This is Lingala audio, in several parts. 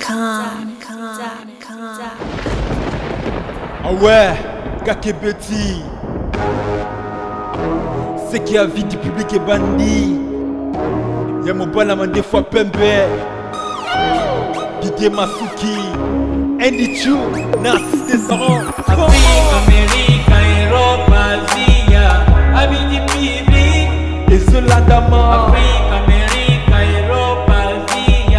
Ah ouais, Kakebeti. C'est qui a vie du public est bandit. Y'a mon balaman des fois Pembe. Didier Masuki. Andy Chou, Narcisse Descendant. Afrique, Amérique, Europe, Asie, avis du public. Et Zolandama. Afrique, Amérique, Europe, Asie,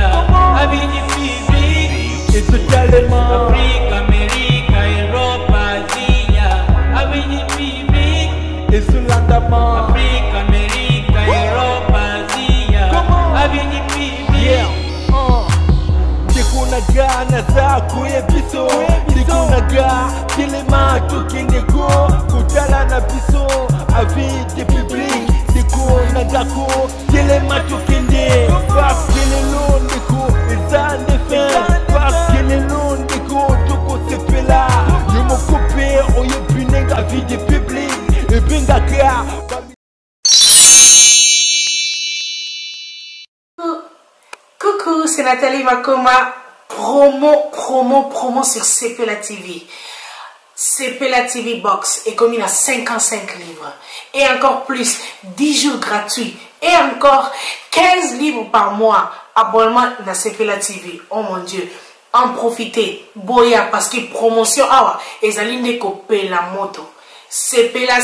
avis du public. Et Zotalément. Afrique, Amérique, Europe, Asie, avis du public. Et Zolandama. Afrique, Amérique, Europe, Asie, avis du public. Naga naza koye biso naga kilema tokeneko kutala na biso avis de public deko nagako kilema tokende parce que lelo ndeko eza ndefe parce que lelo ndeko toko sepela yo mokope oyo binenga avis de public ebengaka. Coucou, c'est Nathalie Makoma. Promo sur Cepela TV. Cepela TV Box est commis à 55 livres. Et encore plus, 10 jours gratuits. Et encore 15 livres par mois. Abonnement dans Cepela TV. Oh mon Dieu. En profitez. Boya parce que promotion. Ah, et Zaline Kopé la moto. Cepela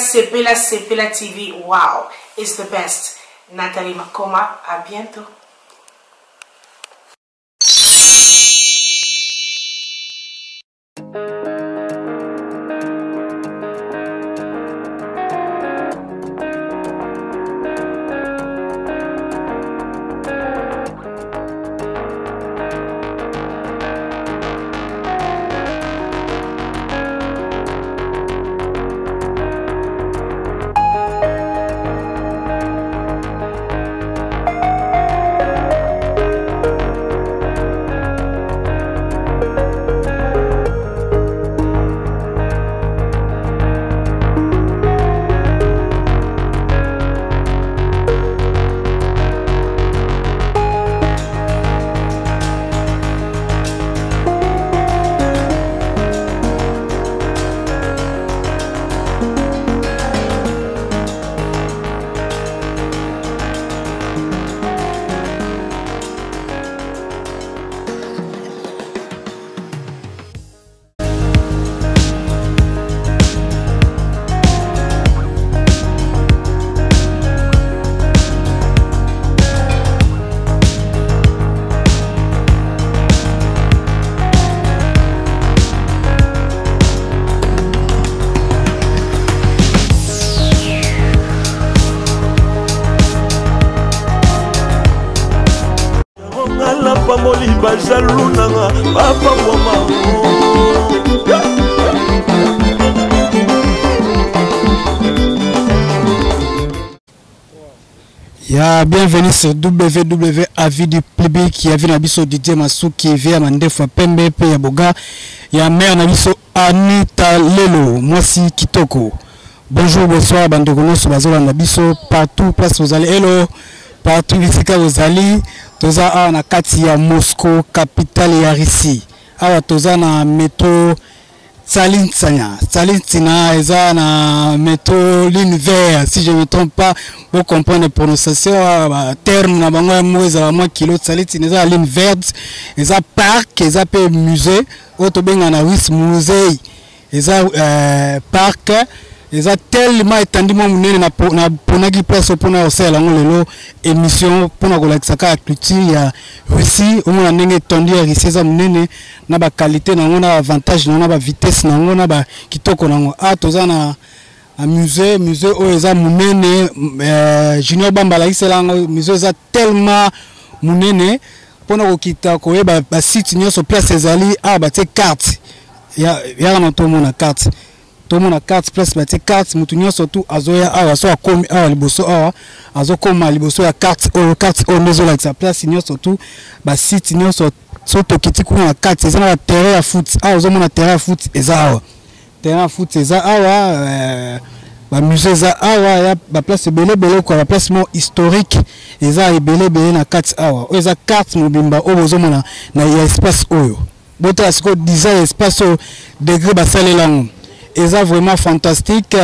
TV. Wow. It's the best. Nathalie Makoma. À bientôt. Bienvenue sur WW Avis du public qui a vu Nabiso Didier Masuki via Mandefwa Pembe pe ya Boga ya mère Nabiso Anita Lelo Mwasi Kitoko. Bonjour, bonsoir bandogono sur bazola Nabiso partout place vous allez hello partout visika vous allez toza a na kati ya Moscou capitale ya Russie awa toza na métro Salintsina eza na métro l'univers si je ne me trompe pas vous comprenez prononciation terme na bango moza moi kilo Salintsina eza l'univers eza parc eza pe musée auto benga na wis musée eza parc eza tellement étendiment munene na ponaki place pona osela ngolelo émission pona kolakisaka ya culture ya Russie omona ndenge tondi ya Russie eza munene na ba qualité nango na avantage na ba vitesse nango na ba kitoko nango toza na musée oyo eza munene Junior Bambala isela musée eza tellement munene pona kokita koyeba ba site nyonso place ezali batie carte ya na to mona carte tout le monde a carte place bâti carte mutunyo surtout azoya awa so akomi awa liboso awa azokoma liboso ya carte o nezo la sa place nyo surtout ba site nyo so tokiti ku na carte eza na terrain ya foot awa zo mona terrain ya foot eza awa terrain ya foot eza awa ba musée za awa ya ba place belé quoi la place mo historique eza belé na kati awa o eza carte mobimba o bozomona na ya espace oyo bota siko design espace o degré ba salelango eza vraiment fantastique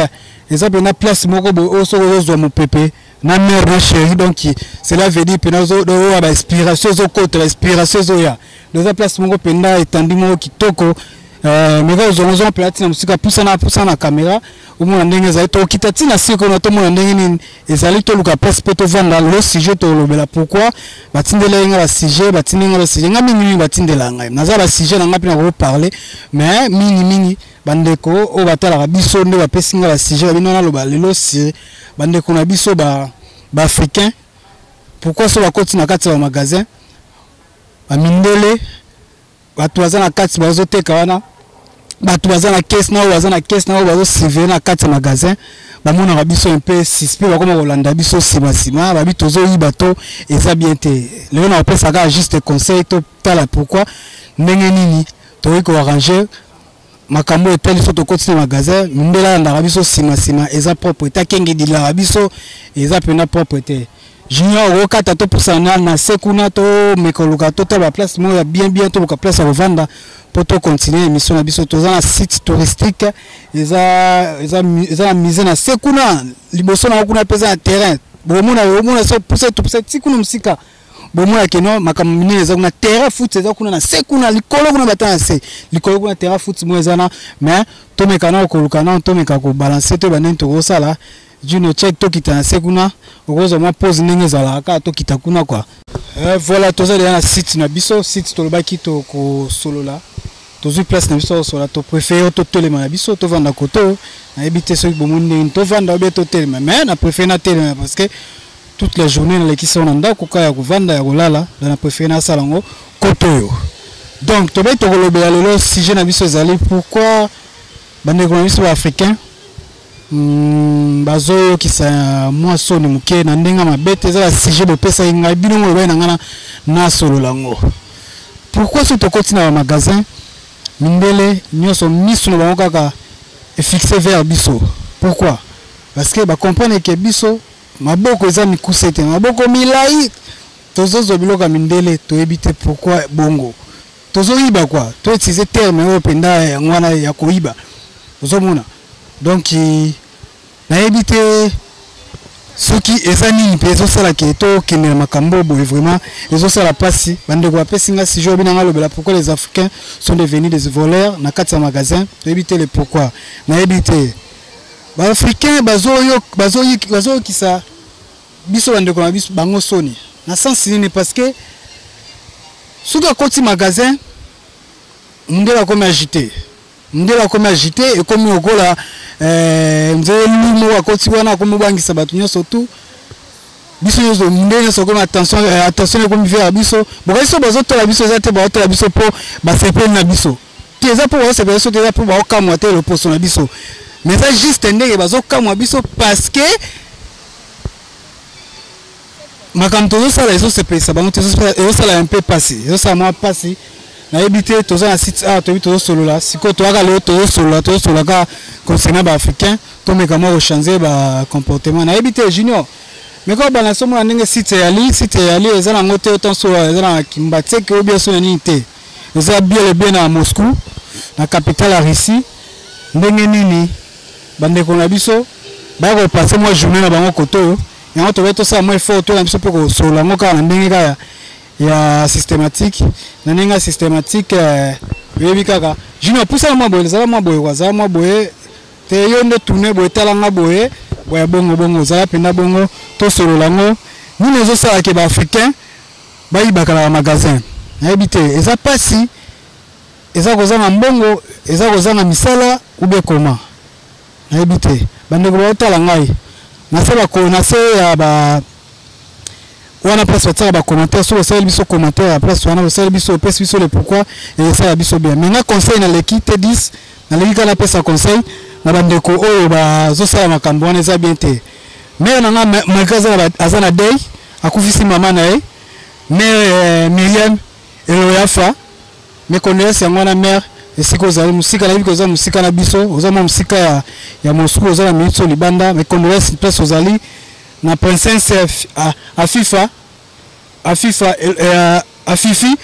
eza bena place moko bo o so zo mo pepe na mère na chérie donc cela veut dire pena zo do ba inspiration zo côté inspiration zo ya dans place moko penda etandi moko kitoko mais quand on platine musika poussa na caméra au moins ndenge za to kitati na siko na to mona ndenge ni ezali to luka place poto vanda le sujet to lobela pourquoi batindela nga ba sujet batindenga ba sujet nga mingi batindela nga naza ba sujet na ngapi na ko parler mais mingi bandeko o batala biso nde ba pesinga ba sujet bino na loba lelo si bandeko na biso ba africain pourquoi so ba koti na kati ya magasin ba mindele batu baza na kati bazoteka wana batu baza na caisse na bazo surveiller na kati ya magasin bamona ba biso un peu suspect bakoma kolanda biso sima ba bitozo yi bato eza bien te lelo na pesa ka juste conseil to tala pourquoi ndenge nini to ko arranger makambo etali so to koti na magasin mbela ndaka biso sima eza propriété kenge dila biso eza pena propriété Junior okata to pusana na sekuna to mekoluka to ba place mo ya bien to ka place à vendre pour to continuer émission na biso to za site touristique eza mise na sekuna liboso na kuna pesa na terrain bomona so pousse to pousse tikuna musika bomona keno makamini eza kuna terrain foot eza kuna na sekuna likolo kuna batana se likolo kuna terrain foot mo eza na mais to mekana okoluka na to meka ko balancer to banen to osala Juno check to kitana sekuna okozo ma pose ndenge zala ka to kitakuna quoi voilà toza na site na biso site to lobaki to ko solola tozu place na biso sola to préfère to telema na biso to vanda koto na ebité so bomundi to vanda obeto telema mais na préfère na telema parce que toute la journée na lekisa on anda ko ka ya ko vanda ya kolala na préfère na salango koto yo donc to beto ko lobela lelo sujet na biso zali pourquoi bande ko biso africain bazo kisa mwa soni muke na ndenga mabete za sujet bo pesa inga bino mo ba ngana na solo lango pourquoi ce to continue na magasin mindele nyoso misu na bango kaka fixé vers biso pourquoi parce que ba comprendre que biso maboko eza mikusete maboko milai tozozo biloka mindele to ebite pourquoi bongo tozo iba quoi to utiliser terme o penda ya ngwana ya koiba ozomona donc na éviter ce qui est nini peso sala ke to kene makambo bo vraiment ezo sala pasi bande ko pesinga si jo binanga lobela pourquoi les africains sont devenus des voleurs na kati ya magasin to éviter le pourquoi na éviter ba africain bazo kisa biso bande ko biso bango soni na sens nini parce que suka koti magasin ndela comme agité et comme okola nzeli lumo wakoti wana comme bangisa batu nyoso tu biso nyoso ndenge so comme attention comme vers biso boka biso bazotola biso zate bazotola biso po basepe na biso teza po basepe biso teza po baokamwa te le poso na biso mais ça juste ndenge bazokamwa biso parce que makamto zo sala eso sepe sa bango eso sala un peu passé eso ça m'a passé na ebité toza na site a to bito solo la siko to aka le to solo ka concernant ba africain to meka mo changer ba comportement na ebité junior mais ko bana somo na ndenge site ya li eza na ngote autant so eza na Kimbate ke obia so na nité eza bien na Moscou na capitale ya Russie ndenge nini bande ko na biso ba ko passer moi journée na bango koto yango to beto sa moi effort to na biso pe ko solo ngoka na ndenge ka ya systématique na ninga systématique yebi kaka junior poussa mwa boye za mwa boye te yo ndo tourner boye talanga boye bongo za penda bongo to solo lango ni nezo sala ke ba africain ba ibakala magasin na ebite eza pasi eza kozanga mbongo eza kozanga misala ube koma na ebite bande ko talanga na sala ko na se ya ba wana place wataka ba commentaire sur le biso commentaire après wana le biso pèse biso le pourquoi et ça biso bien maintenant conseil na l'équipe T10 na l'équipe na pèse conseil na bandeko oyo ba zo sala makambo wana za bien te mais na magasin azana day akufisi mama na ye mais Myriam Eloyafa me connaisse ngwana mère esika ozali musika na biko za musika na biso ozama musika ya Moscou ozala mitso libanda mais condoléances place ozali na princesse Afifi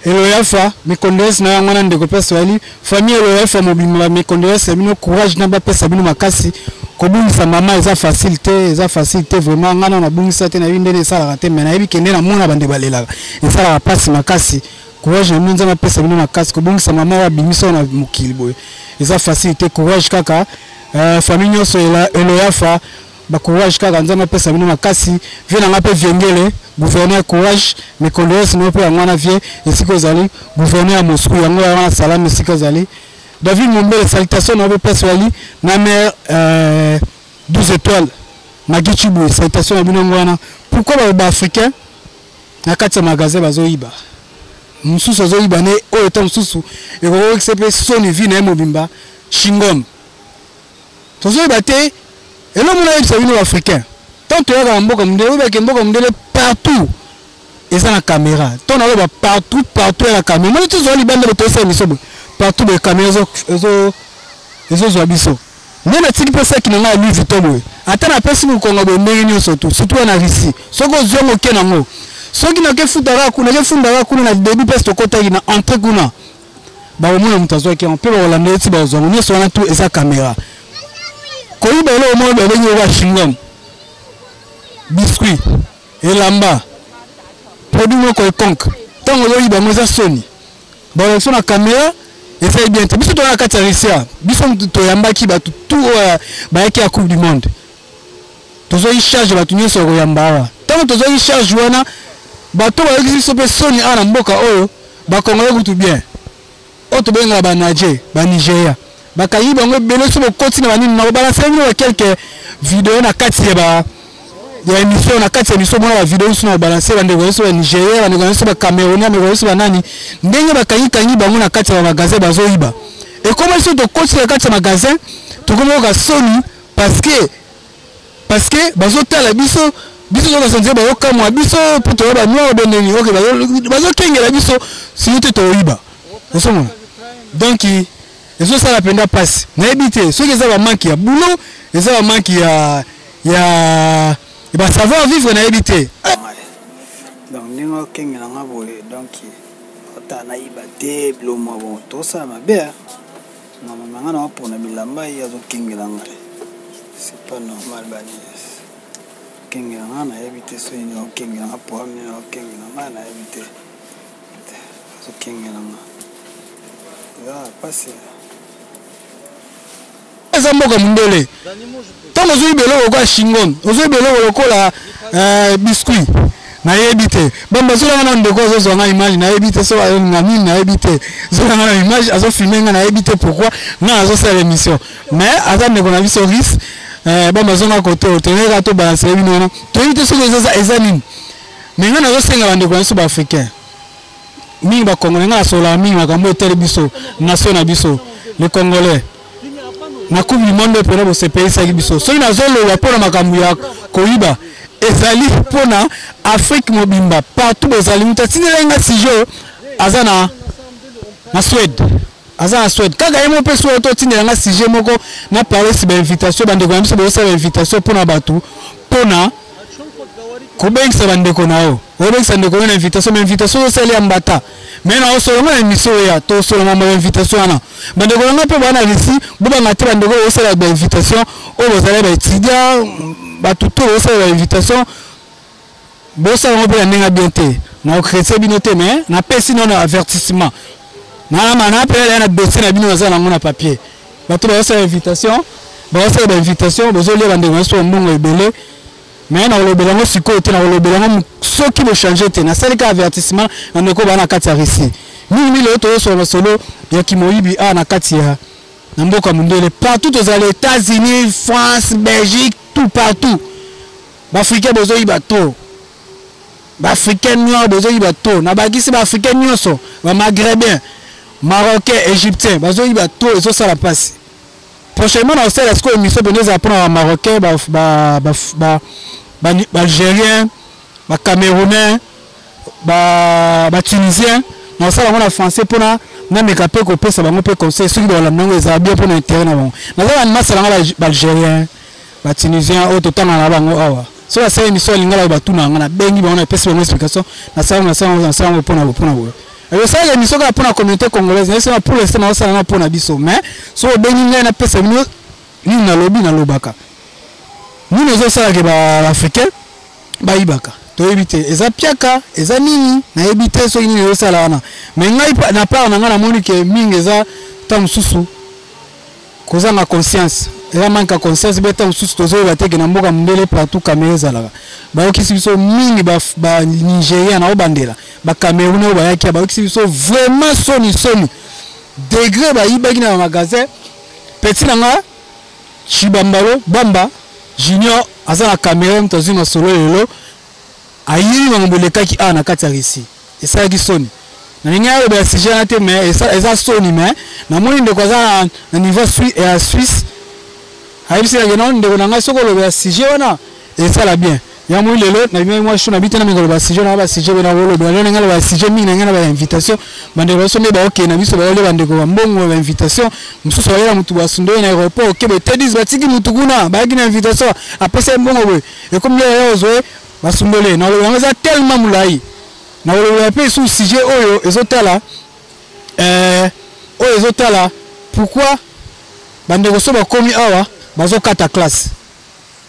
Eloyafa mes condoléances na ngwana ndeko place wali famille Eloyafa mobimba mes condoléances bino courage na ba pesa bino makasi kobungisa mama eza facilité vraiment ngana na bungisa te na bindene sala raté mais na yebi kende na mona bande balela esala passe makasi courage na minza na pesa bino makasi kobungisa mama wa bimiso na mokili boye eza facilité courage kaka famille nyonso Eloyafa ba courage kaka nzama pesa bino makasi vient na pe viengele gouverneur courage mes condoléances no pe ngwana vie esiko zali gouverneur à Moscou yango wana salam esiko zali David Mombele salutation na place wali na mère 12 étoiles Magichi Boy salutation na bino ngwana pourquoi ba africain na kati ya magasin bazoyiba mususu azoyiba ne o etam mususu e ko expliquer soni vi na mobimba Shingom tozoyiba te elo mona yebisa bino africain tant to ya mboka mundele o ba mboka mundele partout eza na caméra tant na ba partout la caméra moi tous zo libanda de tosa misobo partout les caméras ezo zo biso nena tiki pesa kinanga Louis Vuitton boy ata na pesa mu kongo bo ndenge nyonso surtout na Russie soko zongo ke nango soki na ke futara kuna na début pesa to kota ina entre kuna ba o mona mutazo ke on peut ba landa eti ba zongo nyonso wana tout eza caméra ko iba le o mo ba benye wa Shingom biscuit elamba produit moko konk tango yo iba moza soni ba so na caméra essaye bien te biso to na kati ya Russia biso to yambaki ba tout ba yaki ya coupe du monde tozo yi charge ba tunyo so yamba tango tozo yi charge wana ba to ba yiki so pe soni ana mboka oyo ba kongo kutu bien o to benga ba Niger ba Nigeria ba kayi bango belo so koti na banini na ba la na quelques vidéos na kati ya ba ya émission na kati ya biso mona ba vidéo suna balancer bande ko so Nigeria bande ko so ba Camerounais mais ko so ba nani ndenge ba kanyi bango na kati ya magasin bazoyiba et comment so to koti na kati ya magasin to komo ka soni parce que bazotala biso zo ka sentir ba yokamwa biso puto ba noir de neni OK bazokengela biso siyote to yiba osoma donc eso ça la penda passe na ebité so ke za ba manki ya boulot eza ba manki ya il va savoir vivre na habité donc ningo kengela ngabole donc ota na ibate blomo bon to ça ma bien na mama ngana opona bilamba ya zo kengela ngare c'est pas normal bani kengela ngana habité so ni kengela ngapo amni na kengela ngana habité zo kengela ngana ya passe eza mboka mundele tango zo ibelo ko Shingom ozo ibelo lokola biscuit na yebite bamba zo ngana ndeko zo zonga image na yebite so ngami na yebite zo ngana image azo filmer ngana yebite pourquoi na azo faire émission mais aza ndeko na biso ris bamba zo ngana côté tenera to balancer bino to yite so eza nini mais ngana zo senga bande ko so ba africain mingi ba congolais ngana so la mingi makambo etere biso nation na biso les congolais na coupe du monde pona bo CPI sa biso so ina zolo wa pona makambu ya koiba ezali pona Afrique mobimba partout bezali mutatinela nga sijo azana na Suède azana Suède kaga yemo pe so to tinela nga sijo moko na Paris ba invitation bande ko biso bo sa invitation pona batu pona ko bengisa bande ko nao o bengisa ndeko na invitation so sele ambata mais na so na émission ya to so na ma invitation ana bande ko nga pe bana ici buba ngati bande ko so la invitation o bozala ba étudiant ba tuto o so la invitation bo sa ngo pe ndinga bien te na chrétien binote mais na pesi non avertissement na mana pe na dossier na bino za na ngona papier ba to ba so invitation bozo le bande ko so mbongo ebele mais na lobela ngo siko te na lobela ngo soki bo changer te na salika avertissement na ndeko bana kati ya Russie mimi le to so na solo ya kimoyibi na kati ya na mboka mundele partout aux États-Unis, France, Belgique, tout partout ba africain bozo yiba to ba africain noir bozo yiba to na bagisi ba africain nyonso ba maghrébin marocain égyptien bozo yiba to ezo sala passe prochainement on sait est-ce que émission benez apprendre en marocain algérien camerounais tunisien on sait on français pour na meka pe ko pesa bango pe conseil soki ba lango eza bien pour l'intérêt na bango na za ba masala ba Algérien ba Tunisien o totanga na bango awa so la série mission lingala ba tuna ngana bengi ba na pesa bango explication na ça pour na et ça les missions pour la communauté congolaise c'est pour l'instant na ça pour na biso mais so bengi ngana pesa ni na lobby na lobaka ni nous ça que ba africain ba ibaka to éviter eza piaka eza nini na éviter so nini yo sala wana mais ngai na part na ngana moni ke mingi eza tam susu koza na conscience eza manka conscience beta susu tozo ba teke na mboka mbele partout caméra zala ba okisi biso mingi ba Nigeria na obandela ba Cameroun ba yaki ba okisi biso vraiment soni degré ba ibaki na magasin petit nanga Chibambalo Bamba Junior azala Cameroun tozi na solo lelo ayiri mamboleka ki ana kati ya Russie esa ki soni na ninga ba sujet na te mais esa soni mais na moni ndeko za na niveau Suisse ayibisi ya non ndeko nanga soko lo ba sujet wana esa la bien ya moni lelo na mimi moi shona bitana mi ba sujet na ba sujet na wolo ba lelo ngala ba sujet mi na ngala ba invitation bande ba sombe ba okay na biso ba lelo bandeko ba mbongo ba invitation mususu ba yela mutu ba sundo na aéroport okay be tedis ba tiki mutu kuna ba gina invitation apesa mbongo we et comme lelo zo basundole na lo ngeza tellement mulai na lo pe sous sujet oyo ezotala oyo ezotala pourquoi bandeko so ba komi awa bazokata classe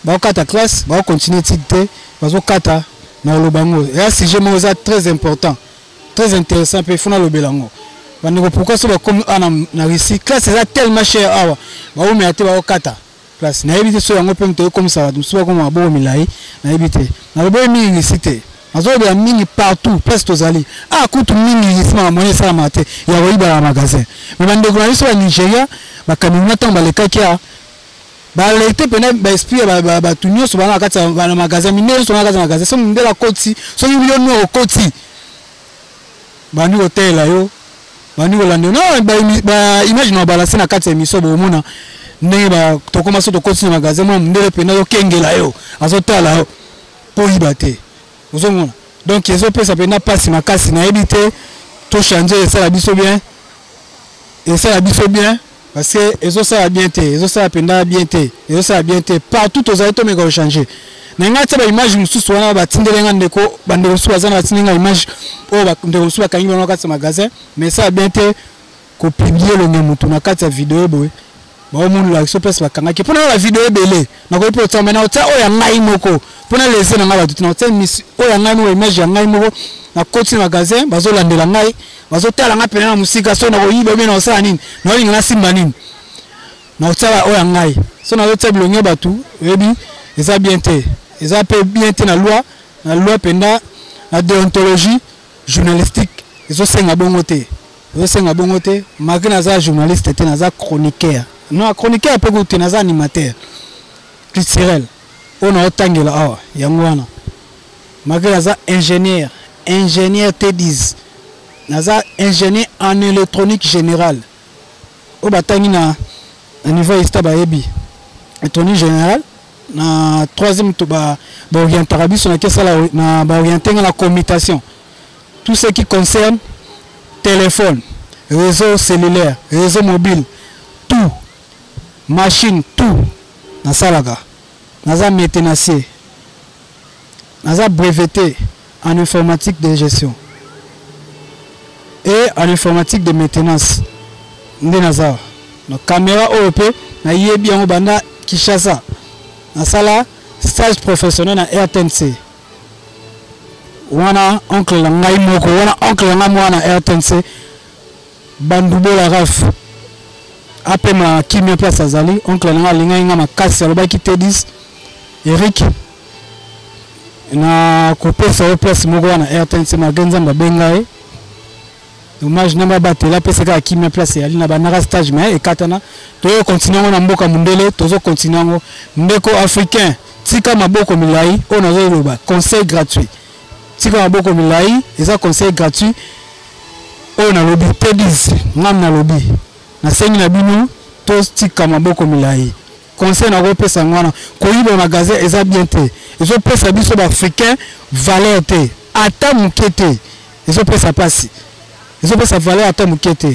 ba continuer tikte bazokata na lo bango ya sujet mo za très important très intéressant pe funa lo belango bandeko pourquoi so ba komi ana na Russie classe eza tellement cher awa ba o meate ba okata classe na ebite so yango pe mto comme ça musuba comme abo milai na ebite na lo boy mingi cité azobe ya mingi partout presque tozali kutu mingi ici ma moyen ça maté ya boiba la magasin mais bandeko na biso ba Nigeria ba Cameroun tamba le kakia ba lete pena ba esprit ba tunyo so bana kati ba magasin minero so na kati magasin so ndela koti so million no koti bani hotel yo bani olande no ba imagine ba balancer na kati émission bo mona ndenge ba tokoma so to koti na magasin mo ndele pena yo kengela yo azotala yo po ibate ozomona donc ezo pesa pena passe makasi na ebité to changer ça la biso bien et ça la biso bien parce que ezo ça bien té ezo ça penda bien té ezo ça bien té partout aux autres mais changer na ngati ba image mususu wana ba tindelenga ndeko bandeko suwa zana tindenga image o ba ndeko suwa kangi na kati magasin mais ça bien té ko publier le mutu na kati ya vidéo boy ba omuntu la so pesa bakanga ki pona la vidéo belé na ko poto mena ota o ya ngai moko pona lese na ngaba tutina ota miss o ya ngai no image ya ngai moko na koti magasin bazo landela ngai bazo tala nga pena na musika so na ko yiba mena osala nini na linga na simba nini na ota o ya ngai so na ota bilonge batu ebi eza bien té eza pe bien té na loi penda na déontologie journalistique ezo senga bongo té malgré naza journaliste té naza chroniqueur non chroniqueur pe ko té naza animateur culturel on a otangela awa yango wana malgré naza ingénieur T10 naza ingénieur en électronique générale o batangi na niveau istaba yebi électronique générale na troisième to ba orienter biso na kesala na ba orienter la commutation tout ce qui concerne téléphone réseau cellulaire réseau mobile tout machine tout na salaga naza métenacier naza breveté en informatique de gestion et en informatique de maintenance nde naza na caméra OP na yebi yango banda Kishasa na sala stage professionnel na RTNC wana oncle la ngai moko wana oncle la ngai wana RTNC bandubola raf apema kimia place azali oncle la ngai linga inga makasi alobaki T10 Eric na kopesa o place moko wana RTNC magenza babengai dommage namba batela pesa ka kimia place ali na banaka stage mais ekatana to continuer na mboka mundele tozo continuer ndeko africain tika maboko milai on a loba conseil gratuit tika maboko milai eza conseil gratuit on a lobby T10 ngam na lobby na sengi na bino to tika maboko milai conseil na repesa ngwana ko yiba magasin eza bien te ezo pesa biso ba africain valeur te ata mukete ezo pesa pasi Ils ont sa valeur à ta mouquette.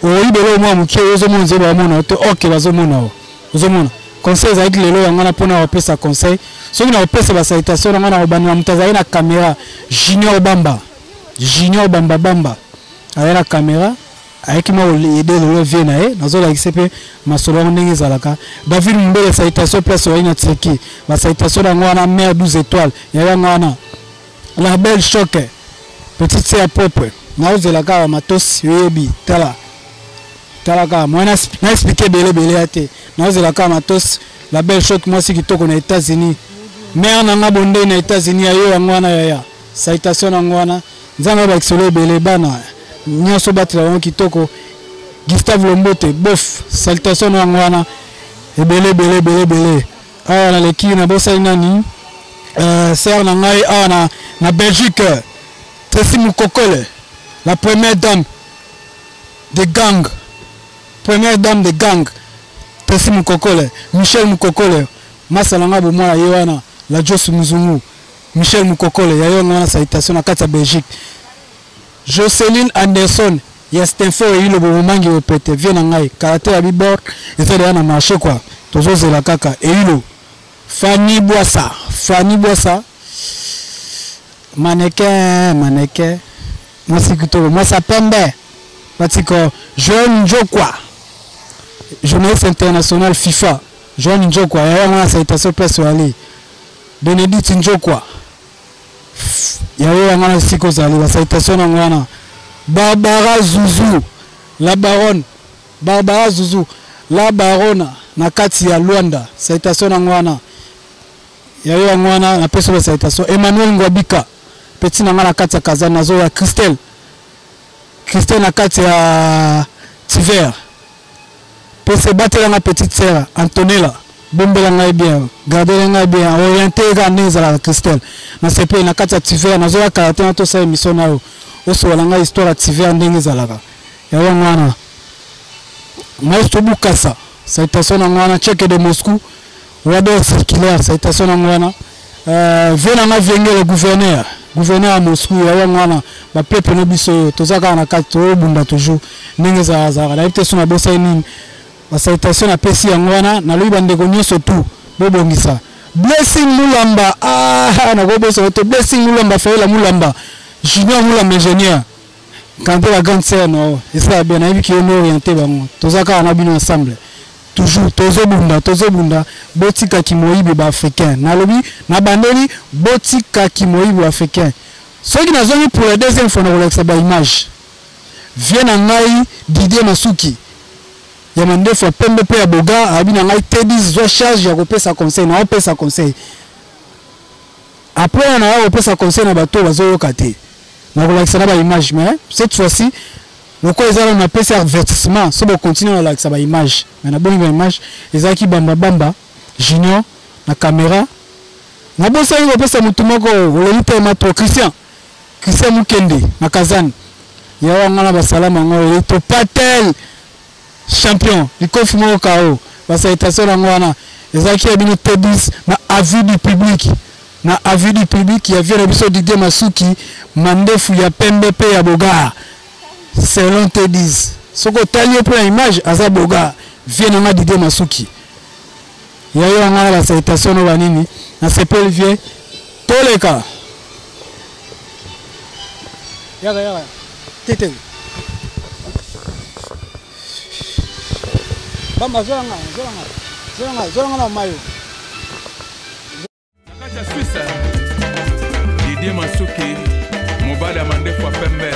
Au libéré moi mouquet, ils ont mon zéro à mon auto, ok, vas-y mon auto. Conseil avec les lois, on a pour nous sa conseil. Si on a fait sa salutation, on a une caméra. Junior Bamba. Junior Bamba Bamba. Avec la caméra. Avec moi, aider le Vienna. Dans la XP, ma solo n'est pas David Mbele, salutation place sur une tseki. La salutation dans la mer 12 étoiles. Il y a la belle choc. Petite sœur propre. Nous la gare matos, yebi, tala. Talaka, moi n'a expliqué belé até. Nous la gare matos, la belle choc, moi si qui toque aux États-Unis. Mais on a abondé aux États-Unis, ayo angwana ya. Salutation angwana. Nzanga ba xolo belé bana. Nyoso battre la qui toko. Gustave Lombote, bof, salutation angwana. Et belé. Ah na l'équipe na bossa inani. Sœur na ngai na Belgique. Tracy Mukokole, la première dame de gang. Première dame de gang. Tracy Mukokole, Michel Mukokole. Masalanga Bouma Yoana, la Jos Muzungu. Michel Mukokole, Yayona salutation à Kata Belgique. Jocelyne Anderson, Yastinfo et il le Bomangi au pété. Viens en aïe, karaté à bibord, et c'est derrière marché quoi. Toujours c'est la caca. Et il Fanny Boissa. Mannequin. Moi c'est plutôt moi ça pembe. Patiko Jean Njokwa. Journaliste international FIFA. Jean Njokwa, il y a une salutation personnelle. Bénédicte Njokwa. Il y a une salutation ngwana. Barbara Zouzou. La baronne. Barbara Zouzou. La baronne nakati ya Luanda. Salutation ngwana. Il y a une ngwana na salutation. Emmanuel Ngwabika. Petit nangana kati ya Kazana zo ya Christelle na kati ya Tiver. Pese batela na petite sœur Antonella. Bombela ngai bien, gardez ngai bien, orienté ga neza la Christelle. Na sepe na kati ya Tiver na zo ya karaté na to sa émission na yo. Oso wala ngai histoire ya Tiver ndenge zalaka. Ya wana. Maestro Bukasa, salutation na ngwana Tchèque de Moscou. Radar circulaire, salutation na ngwana. Venanga Venge le gouverneur à Moscou, il y a un peuple no biso, tozaka na kati bunda toujours ndenge za la été sur la bossa nini. La salutation à Pessi ngwana na lui bande gonyo surtout bobongisa. Blessing Mulamba, na go bossa to Blessing Mulamba fa la Mulamba. Junior Mulamba ingénieur. Quand la grande sœur no, et ça bien na qui on orienté bango. Tozaka na bino ensemble. Toujours tozo bunda botika kimoyibi ba africain na lobi na bandeli botika kimoyibi africain ceux qui n'ont pour la deuxième fois na relaxa ba image vient ngai Didier Masuki ya mande fois pembe pe ya boga abina ngai Tedis zo charge ya kopesa conseil na opesa conseil après na opesa conseil na bato bazo kate na relaxa ba image mais cette fois-ci donc ils ont un PC avertissement, ça va continuer avec sa image. Mais la bonne image, ils ont qui bamba Junior, la caméra. Na bossa ils vont passer mutumoko, le lite matro Christian Mukende, na Kazan. Il y a un basalama ngolo, to patel champion, il confirme au KO. Basa itation ngwana, ils ont qui habité Tedis na avis du public. Na avis du public, il y a vu l'épisode Didier Masuki, mandefu ya pembe pe ya boga. Selon Tedis, ce que tu as pour l'image, Azaboga vient de Didier Masuki. Il y a eu la salutation de Vanini, dans ce pays vieux, tous les cas. Yaga, Tete. Bamba, Zoranga, Mayo. Didier Masuki, Mobada Mande for Pembe.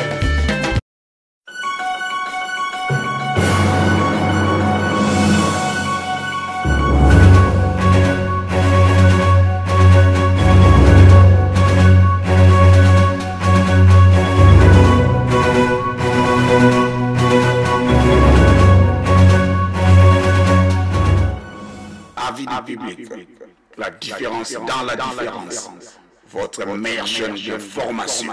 Public. La différence dans la différence. Votre meilleure chaîne de formation.